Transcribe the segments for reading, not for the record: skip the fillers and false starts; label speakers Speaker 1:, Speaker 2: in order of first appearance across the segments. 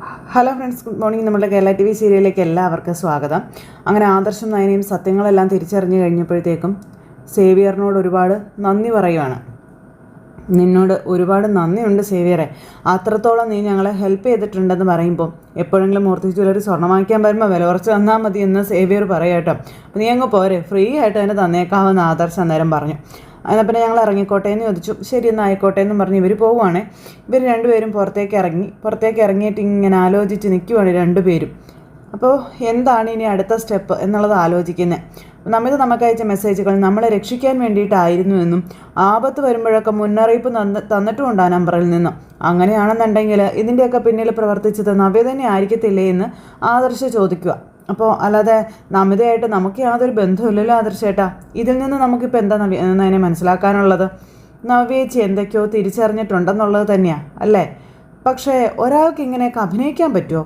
Speaker 1: Hello friends, good morning. നമ്മുടെ Kerala T V സീരിയലിലേക്ക് എല്ലാവർക്കും സ്വാഗതം. അങ്ങനെ ആദർശം നയനയും സത്യങ്ങളെല്ലാം തിരിച്ചറിഞ്ഞു കഴിഞ്ഞപ്പോഴത്തേക്കും സേവിയറിനോട് ഒരുപാട് നന്ദി പറയുവാണ്. നിന്നോട് ഒരുപാട് നന്ദിയുണ്ട് സേവിയറെ, അത്രത്തോളം നീ ഞങ്ങളെ ഹെൽപ്പ് ചെയ്തിട്ടുണ്ടെന്ന് പറയുമ്പോൾ എപ്പോഴെങ്കിലും മൂർത്തിച്ചൊരു സ്വർണ്ണം വാങ്ങിക്കാൻ വരുമ്പോൾ വില കുറച്ച് തന്നാൽ മതി എന്ന് സേവിയർ പറയാട്ടോ. അപ്പോൾ നീ അങ്ങ് പോരെ, ഫ്രീ ആയിട്ട് തന്നെ തന്നേക്കാമെന്ന് ആദർശം അന്നേരം പറഞ്ഞു. എന്നാൽ പിന്നെ ഞങ്ങൾ ഇറങ്ങിക്കോട്ടെ എന്ന് ചോദിച്ചു. ശരി എന്നാൽ ആയിക്കോട്ടെ എന്നും പറഞ്ഞ് ഇവർ പോവുകയാണ്. ഇവർ രണ്ടുപേരും പുറത്തേക്ക് ഇറങ്ങിയിട്ട് ഇങ്ങനെ ആലോചിച്ച് നിൽക്കുവാണ് രണ്ടുപേരും. അപ്പോൾ എന്താണ് ഇനി അടുത്ത സ്റ്റെപ്പ് എന്നുള്ളത് ആലോചിക്കുന്നത്. നമുക്ക് അയച്ച മെസ്സേജുകൾ നമ്മളെ രക്ഷിക്കാൻ വേണ്ടിയിട്ടായിരുന്നു എന്നും ആപത്ത് വരുമ്പോഴൊക്കെ മുന്നറിയിപ്പ് തന്നിട്ടുമുണ്ട് ആ നമ്പറിൽ നിന്നും. അങ്ങനെയാണെന്നുണ്ടെങ്കിൽ ഇതിൻ്റെയൊക്കെ പിന്നിൽ പ്രവർത്തിച്ചത് നവ്യ തന്നെ ആയിരിക്കത്തില്ലേ എന്ന് ആദർശ് ചോദിക്കുക. അപ്പോൾ അല്ലാതെ നമിതയായിട്ട് നമുക്ക് യാതൊരു ബന്ധമില്ലല്ലോ ആദർശേട്ടാ. ഇതിൽ നിന്ന് നമുക്കിപ്പോൾ എന്താ അതിനെ മനസ്സിലാക്കാനുള്ളത്? നവ്യേച്ചി എന്തൊക്കെയോ തിരിച്ചറിഞ്ഞിട്ടുണ്ടെന്നുള്ളത് തന്നെയാണ് അല്ലേ? പക്ഷേ ഒരാൾക്ക് ഇങ്ങനെയൊക്കെ അഭിനയിക്കാൻ പറ്റുമോ?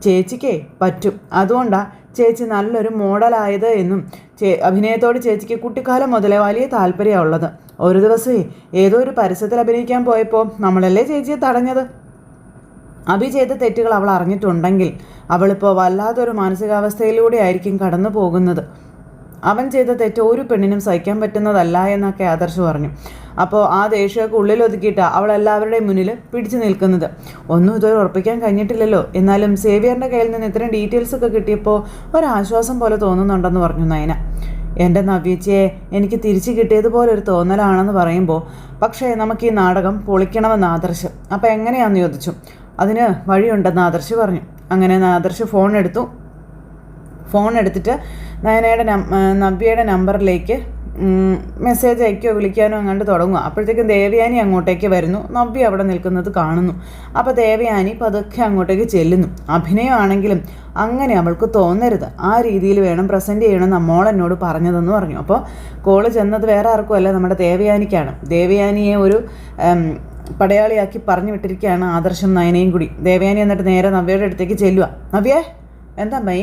Speaker 1: ചേച്ചിക്കേ പറ്റും. അതുകൊണ്ടാണ് ചേച്ചി നല്ലൊരു മോഡലായത് എന്നും അഭിനയത്തോട് ചേച്ചിക്ക് കുട്ടിക്കാലം മുതലേ വലിയ താല്പര്യമുള്ളത്. ഒരു ദിവസമേ ഏതോ ഒരു പരസ്യത്തിൽ അഭിനയിക്കാൻ പോയപ്പോൾ നമ്മളല്ലേ ചേച്ചിയെ തടഞ്ഞത്. അഭി ചെയ്ത തെറ്റുകൾ അവൾ അറിഞ്ഞിട്ടുണ്ടെങ്കിൽ അവളിപ്പോൾ വല്ലാത്തൊരു മാനസികാവസ്ഥയിലൂടെ ആയിരിക്കും കടന്നു പോകുന്നത്. അവൻ ചെയ്ത തെറ്റ് ഒരു പെണ്ണിനും സഹിക്കാൻ പറ്റുന്നതല്ല എന്നൊക്കെ ആദർശ് പറഞ്ഞു. അപ്പോൾ ആ ദേഷ്യമൊക്കെ ഉള്ളിലൊതുക്കിയിട്ടാണ് അവൾ എല്ലാവരുടെയും മുന്നിൽ പിടിച്ചു നിൽക്കുന്നത്. ഒന്നും ഇതുവരെ ഉറപ്പിക്കാൻ കഴിഞ്ഞിട്ടില്ലല്ലോ. എന്നാലും സേവിയറിൻ്റെ കയ്യിൽ നിന്ന് ഇത്രയും ഡീറ്റെയിൽസൊക്കെ കിട്ടിയപ്പോൾ ഒരാശ്വാസം പോലെ തോന്നുന്നുണ്ടെന്ന് പറഞ്ഞു നയന. എൻ്റെ നവ്യേച്ചിയെ എനിക്ക് തിരിച്ചു കിട്ടിയതുപോലെ ഒരു തോന്നലാണെന്ന് പറയുമ്പോൾ പക്ഷേ നമുക്ക് ഈ നാടകം പൊളിക്കണമെന്ന് ആദർശ്. അപ്പോൾ എങ്ങനെയാണെന്ന് ചോദിച്ചു. അതിന് വഴിയുണ്ടെന്ന് ആദർശ് പറഞ്ഞു. അങ്ങനെ ആദർശ് ഫോൺ എടുത്തിട്ട് നവ്യയുടെ നമ്പറിലേക്ക് മെസ്സേജ് അയക്കുകയോ വിളിക്കാനോ അങ്ങോട്ട് തുടങ്ങുക. അപ്പോഴത്തേക്കും ദേവയാനി അങ്ങോട്ടേക്ക് വരുന്നു. നവ്യ അവിടെ നിൽക്കുന്നത് കാണുന്നു. അപ്പോൾ ദേവയാനി പതുക്കെ അങ്ങോട്ടേക്ക് ചെല്ലുന്നു. അഭിനയമാണെങ്കിലും അങ്ങനെ അവൾക്ക് തോന്നരുത്, ആ രീതിയിൽ വേണം പ്രസൻറ്റ് ചെയ്യണമെന്ന് മോളെന്നോട് പറഞ്ഞതെന്ന് പറഞ്ഞു. അപ്പോൾ കോള് ചെന്നത് വേറെ ആർക്കുമല്ല, നമ്മുടെ ദേവയാനിക്കാണ്. ദേവയാനിയെ ഒരു പടയാളിയാക്കി പറഞ്ഞു വിട്ടിരിക്കുകയാണ് ആദർശം നയനയും കൂടി. ദേവയാനി എന്നിട്ട് നേരെ നവ്യയുടെ അടുത്തേക്ക് ചെല്ലുക. നവ്യേ, എന്താ മൈ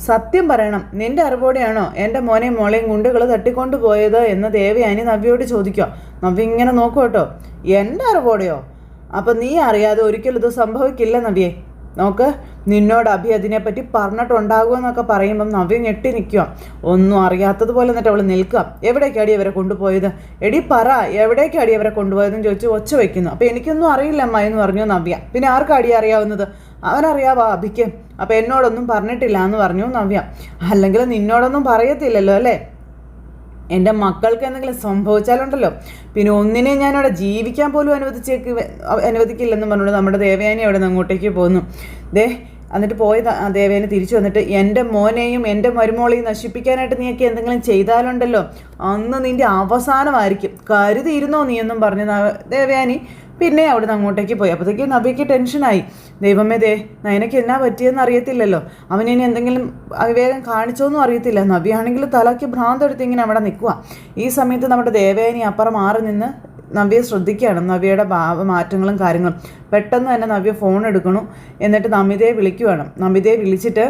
Speaker 1: സത്യം പറയണം, നിന്റെ അറിവോടെയാണോ എൻ്റെ മോനെയും മോളെയും ഗുണ്ടുകൾ തട്ടിക്കൊണ്ടു പോയത് എന്ന് ദേവയാനി നവ്യയോട് ചോദിക്കുക. നവ്യ ഇങ്ങനെ നോക്കൂ കേട്ടോ. എൻ്റെ അറിവോടെയോ? അപ്പം നീ അറിയാതെ ഒരിക്കലും ഇത് സംഭവിക്കില്ല നവ്യേ. നോക്ക്, നിന്നോട് അഭി അതിനെപ്പറ്റി പറഞ്ഞിട്ടുണ്ടാകുമെന്നൊക്കെ പറയുമ്പം നവ്യ ഞെട്ടി നിൽക്കുക. ഒന്നും അറിയാത്തതുപോലെ എന്നിട്ട് അവൾ നിൽക്കുക. എവിടേക്കാടി അവരെ കൊണ്ടുപോയത്? എടി പറ, എവിടേക്കാടി അവരെ കൊണ്ടുപോയതെന്ന് ചോദിച്ച് ഒച്ച വയ്ക്കുന്നു. അപ്പോൾ എനിക്കൊന്നും അറിയില്ല അമ്മ എന്ന് പറഞ്ഞു നവ്യ. പിന്നെ ആർക്കാടി അറിയാവുന്നത്? അവനറിയാവാ അഭിക്ക്. അപ്പോൾ എന്നോടൊന്നും പറഞ്ഞിട്ടില്ല എന്ന് പറഞ്ഞു നവ്യ. അല്ലെങ്കിൽ നിന്നോടൊന്നും പറയത്തില്ലല്ലോ അല്ലേ? എൻ്റെ മക്കൾക്ക് എന്തെങ്കിലും സംഭവിച്ചാലുണ്ടല്ലോ പിന്നെ ഒന്നിനെ ഞാനവിടെ ജീവിക്കാൻ പോലും അനുവദിക്കില്ലെന്ന് പറഞ്ഞുകൊണ്ട് നമ്മുടെ ദേവയാനി അവിടെ നിന്ന് അങ്ങോട്ടേക്ക് പോന്നു. എന്നിട്ട് പോയി ദേവേനെ തിരിച്ചു വന്നിട്ട് എൻ്റെ മോനെയും എൻ്റെ മരുമോളെയും നശിപ്പിക്കാനായിട്ട് നീയൊക്കെ എന്തെങ്കിലും ചെയ്താലുണ്ടല്ലോ അന്ന് നിൻ്റെ അവസാനമായിരിക്കും, കരുതിയിരുന്നോ നീ എന്നും പറഞ്ഞു ദേവയാനി പിന്നെ അവിടെ നിന്ന് അങ്ങോട്ടേക്ക് പോയി. അപ്പോഴത്തേക്ക് നവ്യയ്ക്ക് ടെൻഷനായി. ദൈവമേ, നയനയ്ക്ക് എന്നാ പറ്റിയെന്ന് അറിയത്തില്ലല്ലോ, അവനിനി എന്തെങ്കിലും അവിവേകം കാണിച്ചോന്നും അറിയത്തില്ല. നവ്യാണെങ്കിൽ തലയ്ക്ക് ഭ്രാന്തെടുത്ത് ഇങ്ങനെ അവിടെ നിൽക്കുക. ഈ സമയത്ത് നമ്മുടെ ദേവയാനി അപ്പുറം മാറി നിന്ന് നവ്യയെ ശ്രദ്ധിക്കുകയാണ്, നവ്യയുടെ മാറ്റങ്ങളും കാര്യങ്ങളും. പെട്ടെന്ന് തന്നെ നവ്യ ഫോൺ എടുക്കണു. എന്നിട്ട് നമിതയെ വിളിക്കുവാണ്. നമിതയെ വിളിച്ചിട്ട്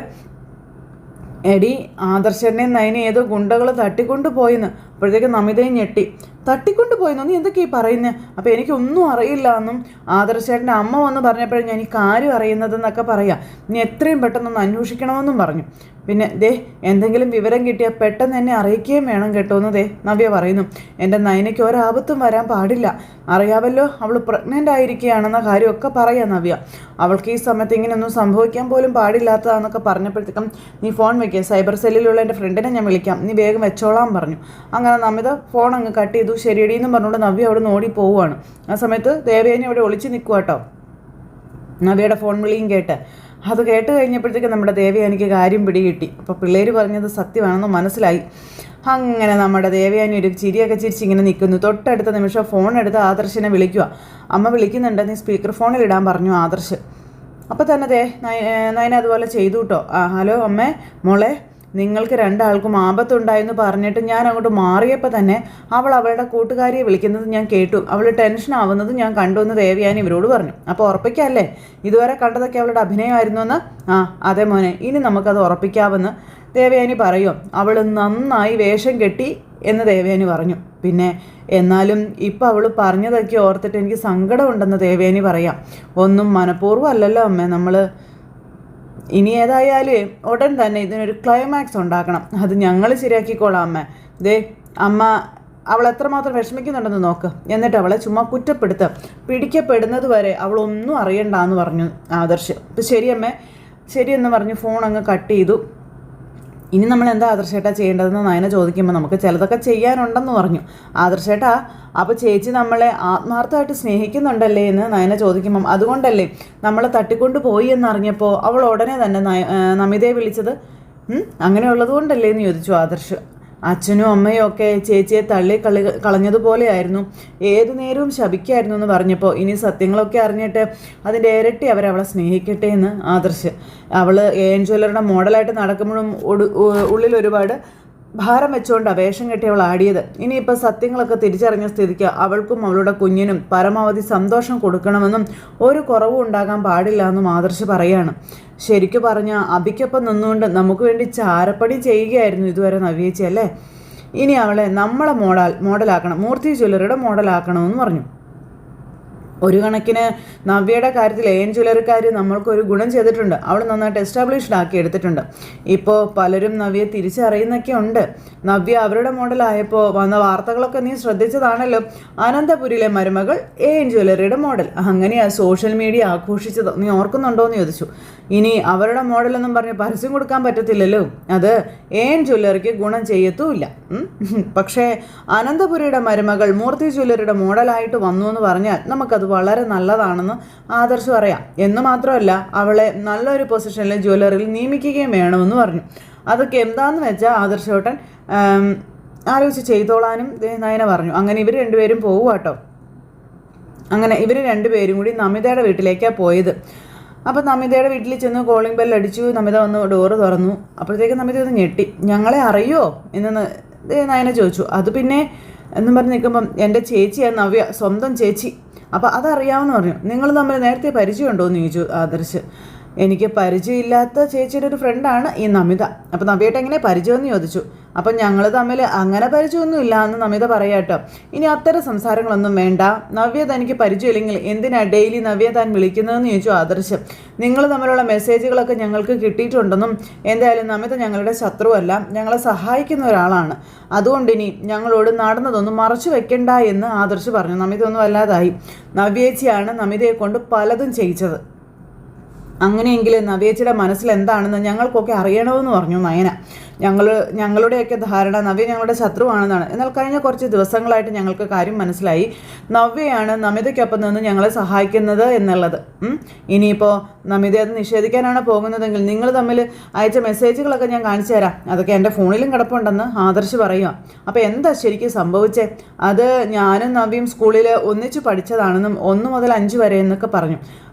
Speaker 1: എടി ആദർശനെ നയനെ ഏതോ ഗുണ്ടകൾ തട്ടിക്കൊണ്ട് പോയിന്ന്. അപ്പോഴത്തേക്കും നമിതയും ഞെട്ടി. തട്ടിക്കൊണ്ട് പോയിന്നോ? നീ എന്തൊക്കെയാ ഈ പറയുന്നത്? അപ്പോൾ എനിക്കൊന്നും അറിയില്ല എന്നും ആദർശേട്ടൻ്റെ അമ്മ വന്ന് പറഞ്ഞപ്പോഴും ഞാൻ ഈ കാര്യം അറിയുന്നതെന്നൊക്കെ പറയാം. നീ എത്രയും പെട്ടെന്നൊന്ന് അന്വേഷിക്കണമെന്നും പറഞ്ഞു. പിന്നെ എന്തെങ്കിലും വിവരം കിട്ടിയാൽ പെട്ടെന്ന് എന്നെ അറിയിക്കുകയും വേണം കേട്ടോ എന്ന് നവ്യ പറയുന്നു. എൻ്റെ നയനയ്ക്ക് ഒരാപത്തും വരാൻ പാടില്ല, അറിയാമല്ലോ അവൾ പ്രഗ്നൻ്റ് ആയിരിക്കുകയാണെന്ന കാര്യമൊക്കെ പറയാം നവ്യ. അവൾക്ക് ഈ സമയത്ത് ഇങ്ങനെയൊന്നും സംഭവിക്കാൻ പോലും പാടില്ലാത്തതാണെന്നൊക്കെ പറഞ്ഞപ്പോഴത്തേക്കും നീ ഫോൺ വയ്ക്കുക, സൈബർ സെല്ലിലുള്ള എൻ്റെ ഫ്രണ്ടിനെ ഞാൻ വിളിക്കാം, നീ വേഗം വെച്ചോളാൻ പറഞ്ഞു. അങ്ങനെ നമിത ഫോൺ അങ്ങ് കട്ട് ചെയ്തു. ശരിയടിയെന്നും പറഞ്ഞുകൊണ്ട് നവ്യ അവിടെ നിന്ന് ഓടി പോവുകയാണ്. ആ സമയത്ത് ദേവയാനി അവിടെ ഒളിച്ച് നിൽക്കുക കേട്ടോ, നവ്യയുടെ ഫോൺ വിളിയും കേട്ട്. അത് കേട്ട് കഴിഞ്ഞപ്പോഴത്തേക്ക് നമ്മുടെ ദേവയാനിക്ക് കാര്യം പിടികിട്ടി. അപ്പോൾ പിള്ളേർ പറഞ്ഞത് സത്യമാണെന്ന് മനസ്സിലായി. അങ്ങനെ നമ്മുടെ ദേവയാനി ഒരു ചിരിയൊക്കെ ചിരിച്ച് ഇങ്ങനെ നിൽക്കുന്നു. തൊട്ടടുത്ത നിമിഷം ഫോൺ എടുത്ത് ആദർശിനെ വിളിക്കുക. അമ്മ വിളിക്കുന്നുണ്ട്, നീ സ്പീക്കർ ഫോണിൽ ഇടാൻ പറഞ്ഞു ആദർശ്. അപ്പോൾ തന്നെ നയന അതുപോലെ ചെയ്തു കേട്ടോ. ഹലോ അമ്മേ, മോളെ, നിങ്ങൾക്ക് രണ്ടാൾക്കും ആപത്തുണ്ടായെന്ന് പറഞ്ഞിട്ട് ഞാൻ അങ്ങോട്ട് മാറിയപ്പോൾ തന്നെ അവളുടെ കൂട്ടുകാരിയെ വിളിക്കുന്നത് ഞാൻ കേട്ടു. അവൾ ടെൻഷൻ ആവുന്നത് ഞാൻ കണ്ടു എന്ന് ദേവയാനി ഇവരോട് പറഞ്ഞു. അപ്പോൾ ഉറപ്പിക്കാമല്ലേ ഇതുവരെ കണ്ടതൊക്കെ അവളുടെ അഭിനയമായിരുന്നു എന്ന്? അതെ മോനെ, ഇനി നമുക്കത് ഉറപ്പിക്കാമെന്ന് ദേവയാനി പറയും. അവൾ നന്നായി വേഷം കെട്ടി എന്ന് ദേവയാനി പറഞ്ഞു. പിന്നെ എന്നാലും ഇപ്പം അവൾ പറഞ്ഞതൊക്കെ ഓർത്തിട്ട് എനിക്ക് സങ്കടമുണ്ടെന്ന് ദേവയാനി പറയാം. ഒന്നും മനഃപൂർവ്വം അല്ലല്ലോ അമ്മേ. നമ്മൾ ഇനി ഏതായാലും ഉടൻ തന്നെ ഇതിനൊരു ക്ലൈമാക്സ് ഉണ്ടാക്കണം. അത് ഞങ്ങൾ ശരിയാക്കിക്കോളാം അമ്മ. ദേ അമ്മ അവൾ എത്രമാത്രം വിഷമിക്കുന്നുണ്ടെന്ന് നോക്ക്. എന്നിട്ട് അവളെ ചുമ്മാ കുറ്റപ്പെടുത്തുക. പിടിക്കപ്പെടുന്നത് വരെ അവളൊന്നും അറിയണ്ടെന്ന് പറഞ്ഞു ആദർശ്. ഇപ്പം ശരിയമ്മേ, ശരിയെന്ന് പറഞ്ഞു ഫോൺ അങ്ങ് കട്ട് ചെയ്തു. ഇനി നമ്മൾ എന്താ ആദർശേട്ടാ ചെയ്യേണ്ടതെന്ന് നയന ചോദിക്കുമ്പോൾ നമുക്ക് ചിലതൊക്കെ ചെയ്യാനുണ്ടെന്ന് പറഞ്ഞു ആദർശേട്ടാ. അപ്പോൾ ചേച്ചി നമ്മളെ ആത്മാർത്ഥമായിട്ട് സ്നേഹിക്കുന്നുണ്ടല്ലേ എന്ന് നയന ചോദിക്കുമ്പം അതുകൊണ്ടല്ലേ നമ്മളെ തട്ടിക്കൊണ്ട് പോയി എന്നറിഞ്ഞപ്പോൾ അവൾ ഉടനെ തന്നെ നമിതയെ വിളിച്ചത്? അങ്ങനെയുള്ളത് കൊണ്ടല്ലേ എന്ന് ചോദിച്ചു ആദർശ്. അച്ഛനും അമ്മയും ഒക്കെ ചേച്ചിയെ കളഞ്ഞതുപോലെയായിരുന്നു, ഏതു നേരവും ശപിക്കായിരുന്നു എന്ന് പറഞ്ഞപ്പോൾ ഇനി സത്യങ്ങളൊക്കെ അറിഞ്ഞിട്ട് അതിൻ്റെ ഇരട്ടി അവളെ സ്നേഹിക്കട്ടെ എന്ന് ആദർശ്. അവൾ AN ജ്വല്ലറിയുടെ മോഡലായിട്ട് നടക്കുമ്പോഴും ഉള്ളിൽ ഒരുപാട് ഭാരം വെച്ചുകൊണ്ട് വേഷം കെട്ടി അവൾ ആടിയത്. ഇനിയിപ്പോൾ സത്യങ്ങളൊക്കെ തിരിച്ചറിഞ്ഞ സ്ഥിതിക്ക് അവൾക്കും അവളുടെ കുഞ്ഞിനും പരമാവധി സന്തോഷം കൊടുക്കണമെന്നും ഒരു കുറവും ഉണ്ടാകാൻ പാടില്ല എന്നും ആദർശ് പറയാണ്. ശരിക്കും പറഞ്ഞാൽ അബിക്കൊപ്പം നിന്നുകൊണ്ട് നമുക്ക് വേണ്ടി ചാരപ്പണി ചെയ്യുകയായിരുന്നു ഇതുവരെ നവ്യേച്ചി അല്ലേ. ഇനി അവളെ നമ്മളെ മോഡലാക്കണം, മൂർത്തി ജ്വല്ലറിയുടെ മോഡലാക്കണമെന്ന് പറഞ്ഞു. ഒരു കണക്കിന് നവ്യയുടെ കാര്യത്തിൽ AN ജ്വല്ലറിക്കാർ നമ്മൾക്കൊരു ഗുണം ചെയ്തിട്ടുണ്ട്. അവൾ നന്നായിട്ട് എസ്റ്റാബ്ലിഷ്ഡ് ആക്കി എടുത്തിട്ടുണ്ട്. ഇപ്പോൾ പലരും നവ്യയെ തിരിച്ചറിയുന്നൊക്കെ ഉണ്ട്. നവ്യ അവരുടെ മോഡലായപ്പോൾ വന്ന വാർത്തകളൊക്കെ നീ ശ്രദ്ധിച്ചതാണല്ലോ. അനന്തപുരിയിലെ മരുമകൾ AN ജ്വല്ലറിയുടെ മോഡൽ. അങ്ങനെയാണ് സോഷ്യൽ മീഡിയ ആഘോഷിച്ചത്. നീ ഓർക്കുന്നുണ്ടോ എന്ന് ചോദിച്ചു. ഇനി അവരുടെ മോഡലൊന്നും പറഞ്ഞ് പരസ്യം കൊടുക്കാൻ പറ്റത്തില്ലല്ലോ. അത് AN ജ്വല്ലറിക്ക് ഗുണം ചെയ്യത്തുമില്ല. പക്ഷേ അനന്തപുരിയുടെ മരുമകൾ മൂർത്തി ജ്വല്ലറിയുടെ മോഡലായിട്ട് വന്നു എന്ന് പറഞ്ഞാൽ നമുക്കത് വളരെ നല്ലതാണെന്ന് ആദർശ് പറയാം. എന്ന് മാത്രമല്ല അവളെ നല്ലൊരു പൊസിഷനിൽ ജ്വല്ലറിയിൽ നിയമിക്കുകയും വേണമെന്ന് പറഞ്ഞു. അതൊക്കെ എന്താണെന്ന് വെച്ചാൽ ആദർശോട്ടൻ ആലോചിച്ച് ചെയ്തോളാനും നയന പറഞ്ഞു. അങ്ങനെ ഇവർ രണ്ടുപേരും പോവുക. അങ്ങനെ ഇവർ രണ്ടുപേരും കൂടി നമിതയുടെ വീട്ടിലേക്കാണ് പോയത്. അപ്പോൾ നമിതയുടെ വീട്ടിൽ ചെന്ന് കോളിംഗ് ബെൽ അടിച്ചു. നമിത വന്ന് ഡോറ് തുറന്നു. അപ്പോഴത്തേക്ക് നമിത ഒന്ന് ഞെട്ടി. ഞങ്ങളെ അറിയോ എന്ന് നയന ചോദിച്ചു. അത് പിന്നെ എന്നും പറഞ്ഞ് നിൽക്കുമ്പം എൻ്റെ ചേച്ചിയാണ് നവ്യ, സ്വന്തം ചേച്ചി. അപ്പോൾ അതറിയാമെന്ന് പറഞ്ഞു. നിങ്ങൾ തമ്മിൽ നേരത്തെ പരിചയമുണ്ടോ എന്ന് ചോദിച്ചു ആദർശ്. എനിക്ക് പരിചയമില്ലാത്ത ചേച്ചിയുടെ ഒരു ഫ്രണ്ടാണ് ഈ നമിത. അപ്പോൾ നവ്യയായിട്ട് എങ്ങനെ പരിചയമെന്ന് ചോദിച്ചു. അപ്പം ഞങ്ങൾ തമ്മിൽ അങ്ങനെ പരിചയമൊന്നും ഇല്ല എന്ന് നമിത പറയാട്ടോ. ഇനി അത്തരം സംസാരങ്ങളൊന്നും വേണ്ട. നവ്യ തനിക്ക് പരിചയമില്ലെങ്കിൽ എന്തിനാ ഡെയിലി നവ്യ താൻ വിളിക്കുന്നതെന്ന് ചോദിച്ചു ആദർശ്. നിങ്ങൾ തമ്മിലുള്ള മെസ്സേജുകളൊക്കെ ഞങ്ങൾക്ക് കിട്ടിയിട്ടുണ്ടെന്നും എന്തായാലും നമിത ഞങ്ങളുടെ ശത്രുവല്ല, ഞങ്ങളെ സഹായിക്കുന്ന ഒരാളാണ്. അതുകൊണ്ട് ഇനി ഞങ്ങളോട് നടന്നതൊന്നും മറച്ചു വെക്കണ്ട എന്ന് ആദർശ് പറഞ്ഞു. നമിത ഒന്നും അല്ലാതായി. നവ്യേച്ചിയാണ് നമിതയെ കൊണ്ട് പലതും ചെയ്യിച്ചത്. അങ്ങനെയെങ്കിൽ നവ്യേച്ചിയുടെ മനസ്സിൽ എന്താണെന്ന് ഞങ്ങൾക്കൊക്കെ അറിയണമെന്ന് പറഞ്ഞു നയന. ഞങ്ങളുടെയൊക്കെ ധാരണ നവ്യ ഞങ്ങളുടെ ശത്രുവാണെന്നാണ്. എന്നാൽ കഴിഞ്ഞ കുറച്ച് ദിവസങ്ങളായിട്ട് ഞങ്ങൾക്ക് കാര്യം മനസ്സിലായി. നവ്യയാണ് നമിതയ്ക്കൊപ്പം നിന്ന് ഞങ്ങളെ സഹായിക്കുന്നത് എന്നുള്ളത്. ഇനിയിപ്പോൾ നമിത അത് നിഷേധിക്കാനാണ് പോകുന്നതെങ്കിൽ നിങ്ങൾ തമ്മിൽ അയച്ച മെസ്സേജുകളൊക്കെ ഞാൻ കാണിച്ചു തരാം. അതൊക്കെ എൻ്റെ ഫോണിലും കിടപ്പുണ്ടെന്ന് ആദർശ് പറയുക. അപ്പോൾ എന്താ ശരിക്കും സംഭവിച്ചേ? അത് ഞാനും നവ്യയും സ്കൂളിൽ ഒന്നിച്ച് പഠിച്ചതാണെന്നും 1 മുതൽ 5 വരെ എന്നൊക്കെ പറഞ്ഞു.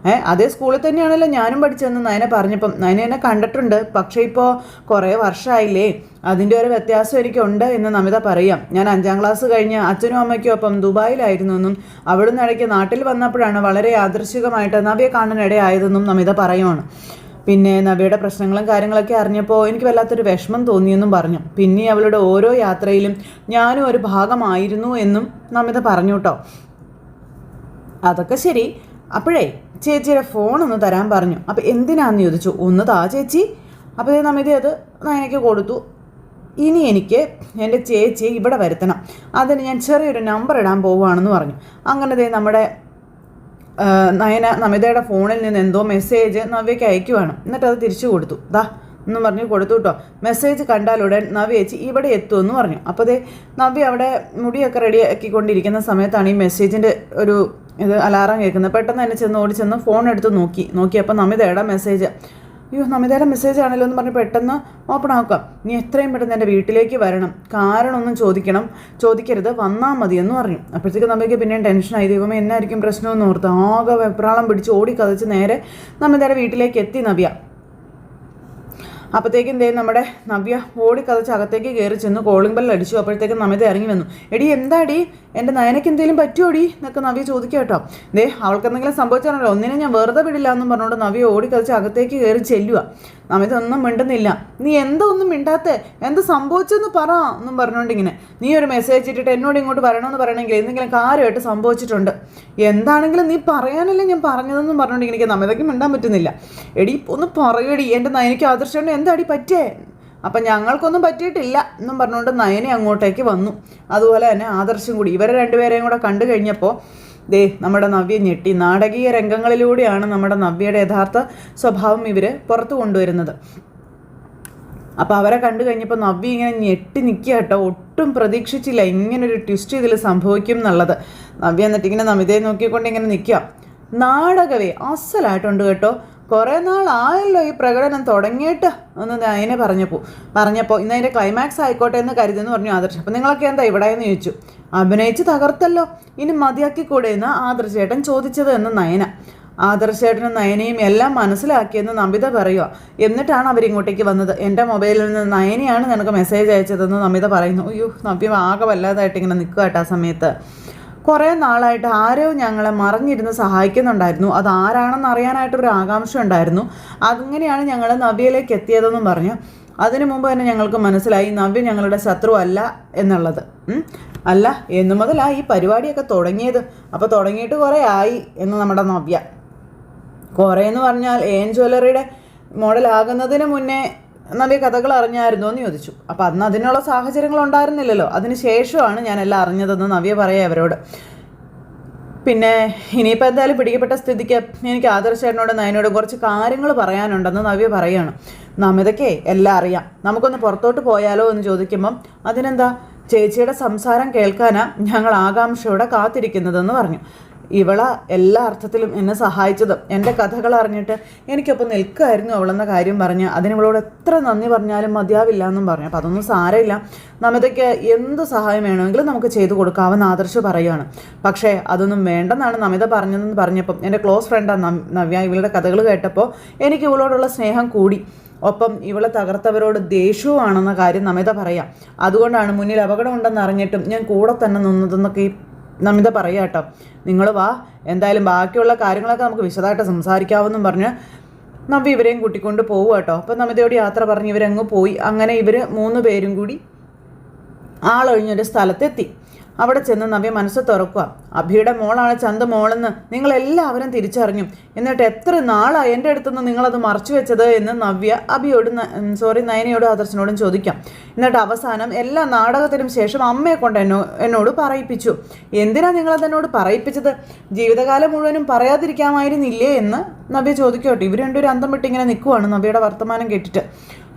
Speaker 1: അതേ സ്കൂളിൽ തന്നെയാണല്ലോ ഞാനും പഠിച്ചതെന്ന് നയന പറഞ്ഞപ്പം നയന എന്നെ കണ്ടിട്ടുണ്ട്. പക്ഷേ ഇപ്പോൾ കുറേ വർഷമായില്ലേ, അതിൻ്റെ ഒരു വ്യത്യാസം എനിക്കുണ്ട് എന്ന് നമിത പറയാം. ഞാൻ 5ാം ക്ലാസ് കഴിഞ്ഞ് അച്ഛനും അമ്മയ്ക്കും ഒപ്പം ദുബായിലായിരുന്നു എന്നും അവിടുന്ന് ഇടയ്ക്ക് നാട്ടിൽ വന്നപ്പോഴാണ് വളരെ യാദൃശ്ചികമായിട്ട് നവ്യ കാണാനിടയായതെന്നും നമിത പറയുവാണ്. പിന്നെ നവ്യയുടെ പ്രശ്നങ്ങളും കാര്യങ്ങളൊക്കെ അറിഞ്ഞപ്പോൾ എനിക്ക് വല്ലാത്തൊരു വിഷമം തോന്നിയെന്നും പറഞ്ഞു. പിന്നെ അവളുടെ ഓരോ യാത്രയിലും ഞാനും ഒരു ഭാഗമായിരുന്നു എന്നും നമിത പറഞ്ഞു കേട്ടോ. അതൊക്കെ ശരി. അപ്പോഴേ ചേച്ചിയുടെ ഫോണൊന്ന് തരാൻ പറഞ്ഞു. അപ്പോൾ എന്തിനാന്ന് ചോദിച്ചു. ഒന്ന് താ ചേച്ചി. അപ്പോൾ നമിത അത് നയനയ്ക്ക് കൊടുത്തു. ഇനി എനിക്ക് എൻ്റെ ചേച്ചിയെ ഇവിടെ വരുത്തണം, അതിന് ഞാൻ ചെറിയൊരു നമ്പർ ഇടാൻ പോവുകയാണെന്ന് പറഞ്ഞു. അങ്ങനെ നമ്മുടെ നമിതയുടെ ഫോണിൽ നിന്ന് എന്തോ മെസ്സേജ് നവ്യയ്ക്ക് അയക്കുവാണ്. എന്നിട്ട് അത് തിരിച്ചു കൊടുത്തു. എന്നും പറഞ്ഞ് കൊടുത്തു കേട്ടോ. മെസ്സേജ് കണ്ടാലുടൻ നവ്യേച്ചി ഇവിടെ എത്തുമെന്ന് പറഞ്ഞു. അപ്പോൾ നവ്യ അവിടെ മുടിയൊക്കെ റെഡിയാക്കിക്കൊണ്ടിരിക്കുന്ന സമയത്താണ് ഈ മെസ്സേജിൻ്റെ ഒരു അലാറം കേൾക്കുന്നത്. പെട്ടെന്ന് തന്നെ ഓടിച്ചെന്ന് ഫോൺ എടുത്ത് നോക്കിയപ്പോൾ നമിതയുടെ മെസ്സേജ്. അയ്യോ, നമിതയുടെ മെസ്സേജ് ആണല്ലോ എന്ന് പറഞ്ഞ് പെട്ടെന്ന് ഓപ്പൺ ആക്കാം. നീ എത്രയും പെട്ടെന്ന് എൻ്റെ വീട്ടിലേക്ക് വരണം, കാരണമൊന്നും ചോദിക്കരുത്, വന്നാൽ മതി എന്ന് പറഞ്ഞു. അപ്പോഴത്തേക്ക് നമിതയ്ക്ക് പിന്നെയും ടെൻഷനായി. ദൈവമേ എന്നായിരിക്കും പ്രശ്നമെന്ന് ഓർത്ത് ആകെ വെപ്രാളം പിടിച്ച് ഓടിക്കതച്ച് നേരെ നമിതയുടെ വീട്ടിലേക്ക് എത്തി നവ്യ. അപ്പോഴത്തേക്കും നമ്മുടെ നവ്യ ഓടിക്കതച്ച് അകത്തേക്ക് കയറി ചെന്ന് കോളിംഗ് ബെൽ അടിച്ചു. അപ്പോഴത്തേക്കും നമിത ഇറങ്ങി വന്നു. എടി എന്താടി, എൻ്റെ നയനയ്ക്ക് എന്തെങ്കിലും പറ്റുമോടി എന്നൊക്കെ നവ്യ ചോദിക്കുക കേട്ടോ. അവൾക്ക് എന്തെങ്കിലും സംഭവിച്ചാണല്ലോ, ഒന്നിനെ ഞാൻ വെറുതെ വിടില്ല എന്നും പറഞ്ഞുകൊണ്ട് നവ്യ ഓടിക്കതച്ച് അകത്തേക്ക് കയറി ചെല്ലുക. നമിത ഒന്നും മിണ്ടുന്നില്ല. നീ എന്താ ഒന്നും മിണ്ടാത്തേ, എന്താ സംഭവിച്ചെന്ന് പറ എന്നും പറഞ്ഞുകൊണ്ടിങ്ങനെ. നീ ഒരു മെസ്സേജ് ഇട്ടിട്ട് എന്നോട് ഇങ്ങോട്ട് വരണമെന്ന് പറയണമെങ്കിൽ എന്തെങ്കിലും കാര്യമായിട്ട് സംഭവിച്ചിട്ടുണ്ട്, എന്താണെങ്കിലും നീ പറയാനല്ലേ ഞാൻ പറഞ്ഞതെന്നും പറഞ്ഞുകൊണ്ടിങ്ങനെ നമിതയ്ക്ക് മിണ്ടാൻ പറ്റുന്നില്ല. എടി ഒന്ന് പറയടി, എൻ്റെ നയനയ്ക്ക് ആദർശമുണ്ട് എന്താടി പറ്റേ? അപ്പം ഞങ്ങൾക്കൊന്നും പറ്റിയിട്ടില്ല എന്നും പറഞ്ഞുകൊണ്ട് നയനെ അങ്ങോട്ടേക്ക് വന്നു. അതുപോലെ തന്നെ ആദർശം കൂടി. ഇവരെ രണ്ടുപേരെയും കൂടെ കണ്ടു കഴിഞ്ഞപ്പോൾ നമ്മുടെ നവ്യ ഞെട്ടി. നാടകീയ രംഗങ്ങളിലൂടെയാണ് നമ്മുടെ നവ്യയുടെ യഥാർത്ഥ സ്വഭാവം ഇവർ പുറത്തു കൊണ്ടുവരുന്നത്. അപ്പോൾ അവരെ കണ്ടു കഴിഞ്ഞപ്പോൾ നവ്യ ഇങ്ങനെ ഞെട്ടി നിൽക്കുക കേട്ടോ. ഒട്ടും പ്രതീക്ഷിച്ചില്ല ഇങ്ങനൊരു ട്വിസ്റ്റ് ഇതിൽ സംഭവിക്കും എന്നുള്ളത്. നവ്യ എന്നിട്ട് ഇങ്ങനെ നമിതയെ നോക്കിക്കൊണ്ട് ഇങ്ങനെ നിൽക്കുക. നാടകവേ അസലായിട്ടുണ്ട് കേട്ടോ, കുറേ നാളായല്ലോ ഈ പ്രകടനം തുടങ്ങിയിട്ട് എന്ന് അതിനെ പറഞ്ഞപ്പോൾ ഇന്ന് അതിൻ്റെ ക്ലൈമാക്സ് ആയിക്കോട്ടെ എന്ന് കരുതെന്ന് പറഞ്ഞു ആദർശ്. അപ്പം നിങ്ങളൊക്കെ എന്താ ഇവിടെ എന്ന് ചോദിച്ചു. അഭിനയിച്ച് തകർത്തല്ലോ, ഇനി മതിയാക്കിക്കൂടെ എന്ന് ആദർശേട്ടൻ ചോദിച്ചത് എന്ന് നയന. ആദർശേട്ടനും നയനയും എല്ലാം മനസ്സിലാക്കിയെന്ന് നമിത പറയുക. എന്നിട്ടാണ് അവരിങ്ങോട്ടേക്ക് വന്നത്. എൻ്റെ മൊബൈലിൽ നിന്ന് നയനയാണ് നിനക്ക് മെസ്സേജ് അയച്ചതെന്ന് നമിത പറയുന്നു. അയ്യോ, നവ്യ ആകെ വല്ലാതായിട്ട് ഇങ്ങനെ നിൽക്കുക കേട്ടോ. ആ സമയത്ത് കുറേ നാളായിട്ട് ആരോ ഞങ്ങളെ മറിഞ്ഞിരുന്ന് സഹായിക്കുന്നുണ്ടായിരുന്നു, അത് ആരാണെന്ന് അറിയാനായിട്ടൊരു ആകാംക്ഷ ഉണ്ടായിരുന്നു, അങ്ങനെയാണ് ഞങ്ങൾ നവ്യയിലേക്ക് എത്തിയതെന്നും പറഞ്ഞു. അതിനു മുമ്പ് തന്നെ ഞങ്ങൾക്ക് മനസ്സിലായി നവ്യ ഞങ്ങളുടെ ശത്രു അല്ല എന്നുള്ളത്. അല്ല, എന്നു മുതലാണ് ഈ പരിപാടിയൊക്കെ തുടങ്ങിയത്? അപ്പോൾ തുടങ്ങിയിട്ട് കുറേ ആയി എന്ന് നമ്മുടെ നവ്യ. കുറേ എന്ന് പറഞ്ഞാൽ ജ്വല്ലറിയുടെ മോഡലാകുന്നതിന് മുന്നേ നവ്യ കഥകൾ അറിഞ്ഞായിരുന്നോ എന്ന് ചോദിച്ചു. അപ്പോൾ അന്ന് അതിനുള്ള സാഹചര്യങ്ങൾ ഉണ്ടായിരുന്നില്ലല്ലോ, അതിന് ശേഷമാണ് ഞാനെല്ലാം അറിഞ്ഞതെന്ന് നവ്യ പറയാം അവരോട്. പിന്നെ ഇനിയിപ്പോൾ എന്തായാലും പിടിക്കപ്പെട്ട സ്ഥിതിക്ക് എനിക്ക് ആദർശേട്ടനോട് നയനോട് കുറച്ച് കാര്യങ്ങൾ പറയാനുണ്ടെന്ന് നവ്യ പറയുകയാണ്. നമിതയ്ക്കേ എല്ലാം അറിയാം, നമുക്കൊന്ന് പുറത്തോട്ട് പോയാലോ എന്ന് ചോദിക്കുമ്പം അതിനെന്താ, ചേച്ചിയുടെ സംസാരം കേൾക്കാനാണ് ഞങ്ങൾ ആകാംക്ഷയോടെ കാത്തിരിക്കുന്നതെന്ന് പറഞ്ഞു. ഇവള എല്ലാ അർത്ഥത്തിലും എന്നെ സഹായിച്ചത്, എൻ്റെ കഥകൾ അറിഞ്ഞിട്ട് എനിക്കൊപ്പം നിൽക്കുമായിരുന്നു അവളെന്ന കാര്യം പറഞ്ഞ് അതിന് ഇവളോട് എത്ര നന്ദി പറഞ്ഞാലും മതിയാവില്ല എന്നും പറഞ്ഞു. അപ്പോൾ അതൊന്നും സാരമില്ല, നമിതയ്ക്ക് എന്ത് സഹായം വേണമെങ്കിലും നമുക്ക് ചെയ്തു കൊടുക്കാമെന്ന് ആദർശ് പറയുകയാണ്. പക്ഷേ അതൊന്നും വേണ്ടെന്നാണ് നമിത പറഞ്ഞതെന്ന് പറഞ്ഞപ്പം എൻ്റെ ക്ലോസ് ഫ്രണ്ടാണ് നവ്യ. ഇവളുടെ കഥകൾ കേട്ടപ്പോൾ എനിക്ക് ഇവളോടുള്ള സ്നേഹം കൂടി, ഒപ്പം ഇവളെ തകർത്തവരോട് ദേഷ്യവുമാണെന്ന കാര്യം നമിത പറയാം. അതുകൊണ്ടാണ് മുന്നിൽ അപകടമുണ്ടെന്ന് അറിഞ്ഞിട്ടും ഞാൻ കൂടെ തന്നെ നിന്നതെന്നൊക്കെ ഈ നമിത പറയാം കേട്ടോ. നിങ്ങൾ വാ, എന്തായാലും ബാക്കിയുള്ള കാര്യങ്ങളൊക്കെ നമുക്ക് വിശദമായിട്ട് സംസാരിക്കാമെന്നും പറഞ്ഞ് നവ്യ ഇവരെയും കൂട്ടിക്കൊണ്ട് പോകുക കേട്ടോ. അപ്പം നമിതയോട് യാത്ര പറഞ്ഞ് ഇവരങ്ങ് പോയി. അങ്ങനെ ഇവർ 3 പേരും കൂടി ആളൊഴിഞ്ഞൊരു സ്ഥലത്തെത്തി. അവിടെ ചെന്ന് നവ്യ മനസ്സ് തുറക്കുക. അഭിയുടെ മോളാണ് ചന്ത മോളെന്ന് നിങ്ങളെല്ലാവരും തിരിച്ചറിഞ്ഞു, എന്നിട്ട് എത്ര നാളായി എൻ്റെ അടുത്തുനിന്ന് നിങ്ങളത് മറച്ചു വെച്ചത് എന്ന് നവ്യ അഭിയോട് നയനയോടും ആദർശനോടും ചോദിക്കാം. എന്നിട്ട് അവസാനം എല്ലാ നാടകത്തിനും ശേഷം അമ്മയെ കൊണ്ട് എന്നോട് പറയിപ്പിച്ചു. എന്തിനാ നിങ്ങളതെന്നോട് പറയിപ്പിച്ചത്? ജീവിതകാലം മുഴുവനും പറയാതിരിക്കാമായിരുന്നില്ലേ എന്ന് നവ്യ ചോദിക്കോട്ടെ. ഇവർ രണ്ടുപേരും അന്തം വിട്ടിങ്ങനെ നിൽക്കുവാണ് നവ്യയുടെ വർത്തമാനം കേട്ടിട്ട്.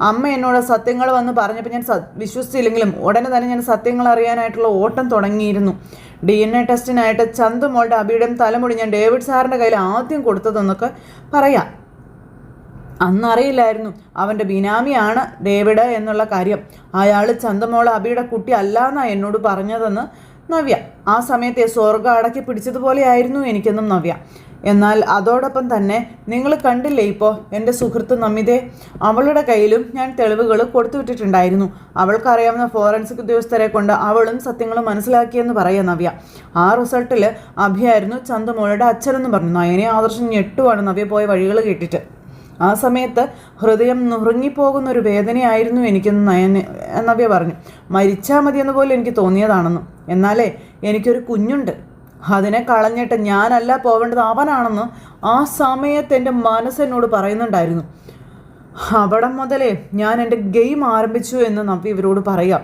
Speaker 1: അമ്മ എന്നോട് സത്യങ്ങൾ വന്ന് പറഞ്ഞപ്പോൾ ഞാൻ വിശ്വസിച്ചില്ലെങ്കിലും ഉടനെ തന്നെ ഞാൻ സത്യങ്ങൾ അറിയാനായിട്ടുള്ള ഓട്ടം തുടങ്ങിയിരുന്നു. DNA ടെസ്റ്റിനായിട്ട് ചന്തു മോളുടെ അഭിയുടെയും തലമുടി ഞാൻ ഡേവിഡ് സാറിൻ്റെ കയ്യിൽ ആദ്യം കൊടുത്തതെന്നൊക്കെ പറയാം. അന്നറിയില്ലായിരുന്നു അവൻ്റെ ബിനാമിയാണ് ഡേവിഡ് എന്നുള്ള കാര്യം. അയാൾ ചന്തമോൾ അബിയുടെ കുട്ടി അല്ല എന്നാണ് എന്നോട് പറഞ്ഞതെന്ന് നവ്യ. ആ സമയത്തെ സ്വർഗ്ഗം അടക്കി പിടിച്ചതുപോലെയായിരുന്നു എനിക്കെന്നും നവ്യ. എന്നാൽ അതോടൊപ്പം തന്നെ നിങ്ങൾ കണ്ടില്ലേ ഇപ്പോൾ എൻ്റെ സുഹൃത്ത് നമിതയെ, അവളുടെ കയ്യിലും ഞാൻ തെളിവുകൾ കൊടുത്തുവിട്ടിട്ടുണ്ടായിരുന്നു. അവൾക്കറിയാവുന്ന ഫോറൻസിക് ഉദ്യോഗസ്ഥരെ കൊണ്ട് അവളും സത്യങ്ങളും മനസ്സിലാക്കിയെന്ന് പറയാം നവ്യ. ആ റിസൾട്ടിൽ അഭിയായിരുന്നു ചന്തുമോളുടെ അച്ഛനെന്ന് പറഞ്ഞു. നയനെ ആദർശം ഞെട്ടുവാണ് നവ്യ പോയ വഴികൾ കേട്ടിട്ട്. ആ സമയത്ത് ഹൃദയം നുറുങ്ങിപ്പോകുന്നൊരു വേദനയായിരുന്നു എനിക്കെന്ന് നവ്യ പറഞ്ഞു. മരിച്ചാൽ മതിയെന്ന് പോലും എനിക്ക് തോന്നിയതാണെന്നും. എന്നാലേ എനിക്കൊരു കുഞ്ഞുണ്ട്, അതിനെ കളഞ്ഞിട്ട് ഞാനല്ല പോവേണ്ടത് അവനാണെന്ന് ആ സമയത്ത് എൻ്റെ മനസ്സെന്നോട് പറയുന്നുണ്ടായിരുന്നു. അവിടെ മുതലേ ഞാൻ എൻ്റെ ഗെയിം ആരംഭിച്ചു എന്ന് നവ്യ ഇവരോട് പറയാം.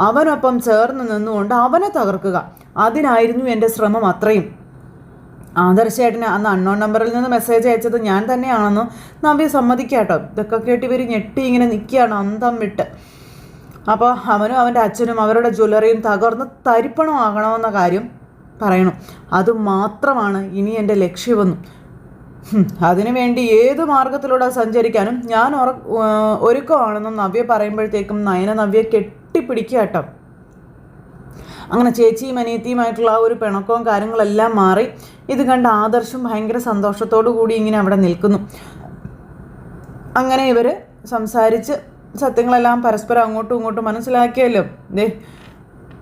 Speaker 1: അവനൊപ്പം ചേർന്ന് നിന്നുകൊണ്ട് അവനെ തകർക്കുക, അതിനായിരുന്നു എൻ്റെ ശ്രമം അത്രയും. ആദർശേട്ടന് അന്ന് അൺനോൺ നമ്പറിൽ നിന്ന് മെസ്സേജ് അയച്ചത് ഞാൻ തന്നെയാണെന്ന് നവ്യ സമ്മതിക്കാട്ടോ. ഇതൊക്കെ കേട്ട് ഇവർ ഞെട്ടി ഇങ്ങനെ നിൽക്കുകയാണ് അന്തം വിട്ട്. അപ്പോൾ അവനും അവൻ്റെ അച്ഛനും അവരുടെ ജ്വല്ലറിയും തകർന്ന് തരിപ്പണമാകണമെന്ന കാര്യം പറയണം. അതുമാത്രമാണ് ഇനി എൻ്റെ ലക്ഷ്യമെന്നും അതിനുവേണ്ടി ഏത് മാർഗത്തിലൂടെ സഞ്ചരിക്കാനും ഞാൻ ഒരുക്കമാണെന്നും നവ്യ പറയുമ്പോഴത്തേക്കും നയന നവ്യ കെട്ടിപ്പിടിക്കുക കേട്ടോ. അങ്ങനെ ചേച്ചിയും അനിയത്തിയുമായിട്ടുള്ള ആ ഒരു പിണക്കവും കാര്യങ്ങളെല്ലാം മാറി. ഇത് കണ്ട് ആദർശം ഭയങ്കര സന്തോഷത്തോടു കൂടി ഇങ്ങനെ അവിടെ നിൽക്കുന്നു. അങ്ങനെ ഇവർ സംസാരിച്ച് സത്യങ്ങളെല്ലാം പരസ്പരം അങ്ങോട്ടും ഇങ്ങോട്ടും മനസ്സിലാക്കിയല്ലോ.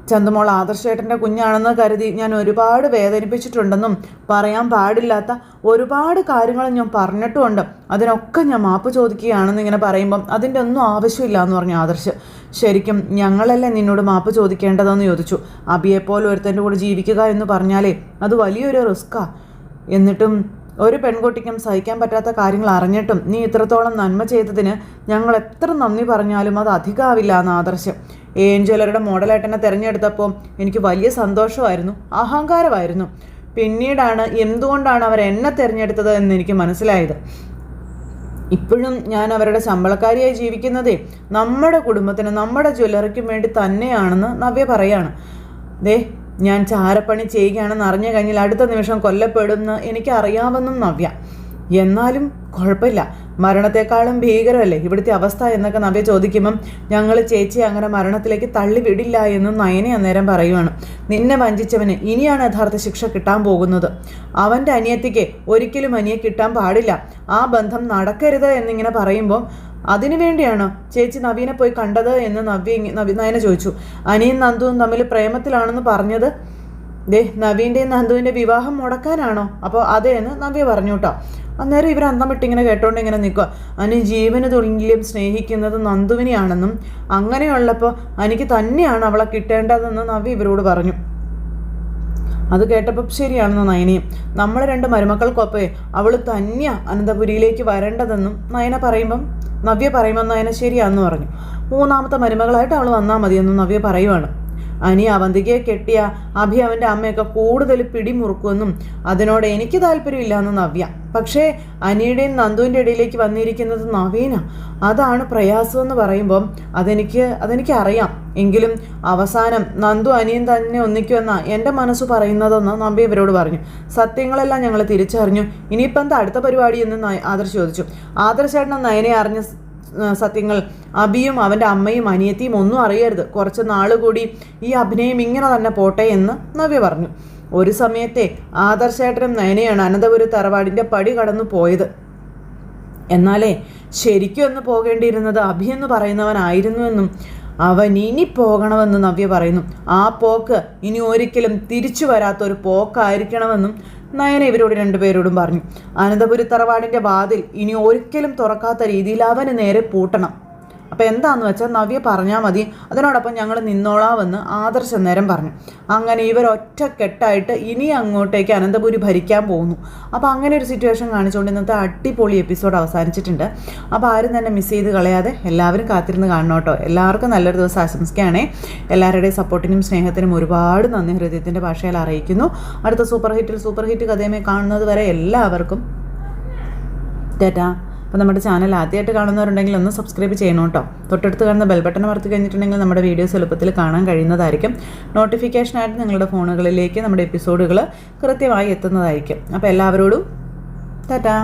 Speaker 1: ചന്തുമോൾ ആദർശേട്ടൻ്റെ കുഞ്ഞാണെന്ന് കരുതി ഞാൻ ഒരുപാട് വേദനിപ്പിച്ചിട്ടുണ്ടെന്നും പറയാൻ പാടില്ലാത്ത ഒരുപാട് കാര്യങ്ങൾ ഞാൻ പറഞ്ഞിട്ടുമുണ്ട്. അതിനൊക്കെ ഞാൻ മാപ്പ് ചോദിക്കുകയാണെന്ന് ഇങ്ങനെ പറയുമ്പം അതിൻ്റെ ഒന്നും ആവശ്യമില്ല എന്ന് പറഞ്ഞു ആദർശ്. ശരിക്കും ഞങ്ങളല്ലേ നിന്നോട് മാപ്പ് ചോദിക്കേണ്ടതെന്ന് ചോദിച്ചു. അബിയെപ്പോലെ ഒരുത്തൻ്റെ കൂടെ ജീവിക്കുക എന്ന് പറഞ്ഞാലേ അത് വലിയൊരു റിസ്ക്കാണ്. എന്നിട്ടും ഒരു പെൺകുട്ടിക്കും സഹിക്കാൻ പറ്റാത്ത കാര്യങ്ങൾ അറിഞ്ഞിട്ടും നീ ഇത്രത്തോളം നന്മ ചെയ്തതിന് ഞങ്ങൾ എത്ര നന്ദി പറഞ്ഞാലും അത് അധികമാവില്ല എന്ന് ആദർശം. ഏഞ്ചലരുടെ മോഡലായിട്ടെന്നെ തിരഞ്ഞെടുത്തപ്പോൾ എനിക്ക് വലിയ സന്തോഷമായിരുന്നു, അഹങ്കാരമായിരുന്നു. പിന്നീടാണ് എന്തുകൊണ്ടാണ് അവർ എന്നെ തിരഞ്ഞെടുത്തത് എന്ന് എനിക്ക് മനസ്സിലായത്. ഇപ്പോഴും ഞാൻ അവരുടെ ശമ്പളക്കാരിയായി ജീവിക്കുന്നതേ നമ്മുടെ കുടുംബത്തിന് നമ്മുടെ ജ്വല്ലറിക്കും വേണ്ടി തന്നെയാണെന്ന് നവ്യ പറയാണ്. ഞാൻ ചാരപ്പണി ചെയ്യുകയാണെന്ന് അറിഞ്ഞു കഴിഞ്ഞാൽ അടുത്ത നിമിഷം കൊല്ലപ്പെടുമെന്ന് എനിക്കറിയാമെന്നും നവ്യ. എന്നാലും കുഴപ്പമില്ല, മരണത്തെക്കാളും ഭീകരമല്ലേ ഇവിടുത്തെ അവസ്ഥ എന്നൊക്കെ നവ്യ ചോദിക്കുമ്പം ഞങ്ങൾ ചേച്ചി അങ്ങനെ മരണത്തിലേക്ക് തള്ളിവിടില്ല എന്നും നയനെ അന്നേരം പറയുവാണ്. നിന്നെ വഞ്ചിച്ചവന് ഇനിയാണ് യഥാർത്ഥ ശിക്ഷ കിട്ടാൻ പോകുന്നത്. അവൻ്റെ അനിയത്തിക്ക് ഒരിക്കലും അനിയെ കിട്ടാൻ പാടില്ല, ആ ബന്ധം നടക്കരുത് എന്നിങ്ങനെ പറയുമ്പോൾ അതിനു വേണ്ടിയാണോ ചേച്ചി നവീനെ പോയി കണ്ടത് എന്ന് നയന ചോദിച്ചു. അനിയും നന്ദുവും തമ്മിൽ പ്രേമത്തിലാണെന്ന് പറഞ്ഞത് നവീൻ്റെയും നന്ദുവിൻ്റെ വിവാഹം മുടക്കാനാണോ? അപ്പോൾ അതേ എന്ന് നവ്യ പറഞ്ഞു കേട്ടോ. അന്നേരം ഇവർ അന്തം വിട്ടിങ്ങനെ കേട്ടോണ്ട് ഇങ്ങനെ നിൽക്കുക. അനി ജീവന് തുള്ളിയും സ്നേഹിക്കുന്നത് നന്ദുവിനെയാണെന്നും അങ്ങനെയുള്ളപ്പോൾ എനിക്ക് തന്നെയാണ് അവളെ കിട്ടേണ്ടതെന്ന് നവ്യ ഇവരോട് പറഞ്ഞു. അത് കേട്ടപ്പോൾ ശരിയാണെന്ന് നയനയും. നമ്മൾ രണ്ട് മരുമക്കൾക്കൊപ്പേ അവൾ തന്നെയാണ് അനന്തപുരിയിലേക്ക് വരേണ്ടതെന്നും നവ്യ പറയുമ്പം നയന ശരിയാണെന്ന് പറഞ്ഞു. മൂന്നാമത്തെ മരുമകളായിട്ട് അവൾ വന്നാൽ മതിയെന്നും നവ്യ പറയുവാണ്. അനി അവന്തികയെ കെട്ടിയ അഭി അവൻ്റെ അമ്മയൊക്കെ കൂടുതൽ പിടിമുറുക്കുമെന്നും അതിനോട് എനിക്ക് താല്പര്യമില്ല എന്ന് നവ്യ. പക്ഷേ അനിയുടെയും നന്ദുവിൻ്റെ ഇടയിലേക്ക് വന്നിരിക്കുന്നത് നവീന, അതാണ് പ്രയാസമെന്ന് പറയുമ്പം അതെനിക്ക് അറിയാം. എങ്കിലും അവസാനം നന്ദു അനിയൻ തന്നെ ഒന്നിക്കുമെന്നാ എൻ്റെ മനസ്സ് പറയുന്നതെന്ന് നവ്യ ഇവരോട് പറഞ്ഞു. സത്യങ്ങളെല്ലാം ഞങ്ങൾ തിരിച്ചറിഞ്ഞു, ഇനിയിപ്പം എന്താ അടുത്ത പരിപാടി എന്ന് ആദർശ് ചോദിച്ചു. ആദർശേട്ടൻ നയനെ അറിഞ്ഞ സത്യങ്ങൾ അബിയും അവൻ്റെ അമ്മയും അനിയത്തിയും ഒന്നും അറിയരുത്, കുറച്ച് നാൾ കൂടി ഈ അഭിനയം ഇങ്ങനെ തന്നെ പോട്ടെ എന്ന് നവ്യ പറഞ്ഞു. ഒരു സമയത്തെ ആദർശേട്ടനും നയനയാണ് അനന്തപുരി തറവാടിൻ്റെ പടി കടന്നു പോയത്. എന്നാലേ ശരിക്കും ഒന്ന് പോകേണ്ടിയിരുന്നത് അഭിയെന്ന് പറയുന്നവനായിരുന്നുവെന്നും അവൻ ഇനി പോകണമെന്ന് നവ്യ പറയുന്നു. ആ പോക്ക് ഇനി ഒരിക്കലും തിരിച്ചു വരാത്തൊരു പോക്കായിരിക്കണമെന്നും നയന ഇവരോട് രണ്ടുപേരോടും പറഞ്ഞു. അനന്തപുരി തറവാടിൻ്റെ വാതിൽ ഇനി ഒരിക്കലും തുറക്കാത്ത രീതിയിൽ അവന് നേരെ പൂട്ടണം. അപ്പോൾ എന്താണെന്ന് വെച്ചാൽ നവ്യ പറഞ്ഞാൽ മതി, അതിനോടൊപ്പം ഞങ്ങൾ നിന്നോളാമെന്ന് ആദർശ് നേരം പറഞ്ഞു. അങ്ങനെ ഇവർ ഒറ്റക്കെട്ടായിട്ട് ഇനി അങ്ങോട്ടേക്ക് അനന്തപുരി ഭരിക്കാൻ പോകുന്നു. അപ്പോൾ അങ്ങനെ ഒരു സിറ്റുവേഷൻ കാണിച്ചുകൊണ്ട് ഇന്നത്തെ അടിപൊളി എപ്പിസോഡ് അവസാനിച്ചിട്ടുണ്ട്. അപ്പോൾ ആരും തന്നെ മിസ് ചെയ്ത് കളയാതെ എല്ലാവരും കാത്തിരുന്ന് കാണണം കേട്ടോ. എല്ലാവർക്കും നല്ലൊരു ദിവസം ആശംസിക്കുകയാണേ. എല്ലാവരുടെയും സപ്പോർട്ടിനും സ്നേഹത്തിനും ഒരുപാട് നന്ദി ഹൃദയത്തിൻ്റെ ഭാഷയിൽ അറിയിക്കുന്നു. അടുത്ത സൂപ്പർ ഹിറ്റ് കഥയുമായി കാണുന്നത് വരെ എല്ലാവർക്കും ടാറ്റാ. അപ്പോൾ നമ്മുടെ ചാനൽ ആദ്യമായിട്ട് കാണുന്നവരുണ്ടെങ്കിൽ ഒന്ന് സബ്സ്ക്രൈബ് ചെയ്യണം കേട്ടോ. തൊട്ടടുത്ത് കാണുന്ന ബെൽ ബട്ടൺ അമർത്തി കഴിഞ്ഞിട്ടുണ്ടെങ്കിൽ നമ്മുടെ വീഡിയോസ് എളുപ്പത്തിൽ കാണാൻ കഴിയുന്നതായിരിക്കും. നോട്ടിഫിക്കേഷനായിട്ട് നിങ്ങളുടെ ഫോണുകളിലേക്ക് നമ്മുടെ എപ്പിസോഡുകൾ കൃത്യമായി എത്തുന്നതായിരിക്കും. അപ്പോൾ എല്ലാവരോടും ടാറ്റാ.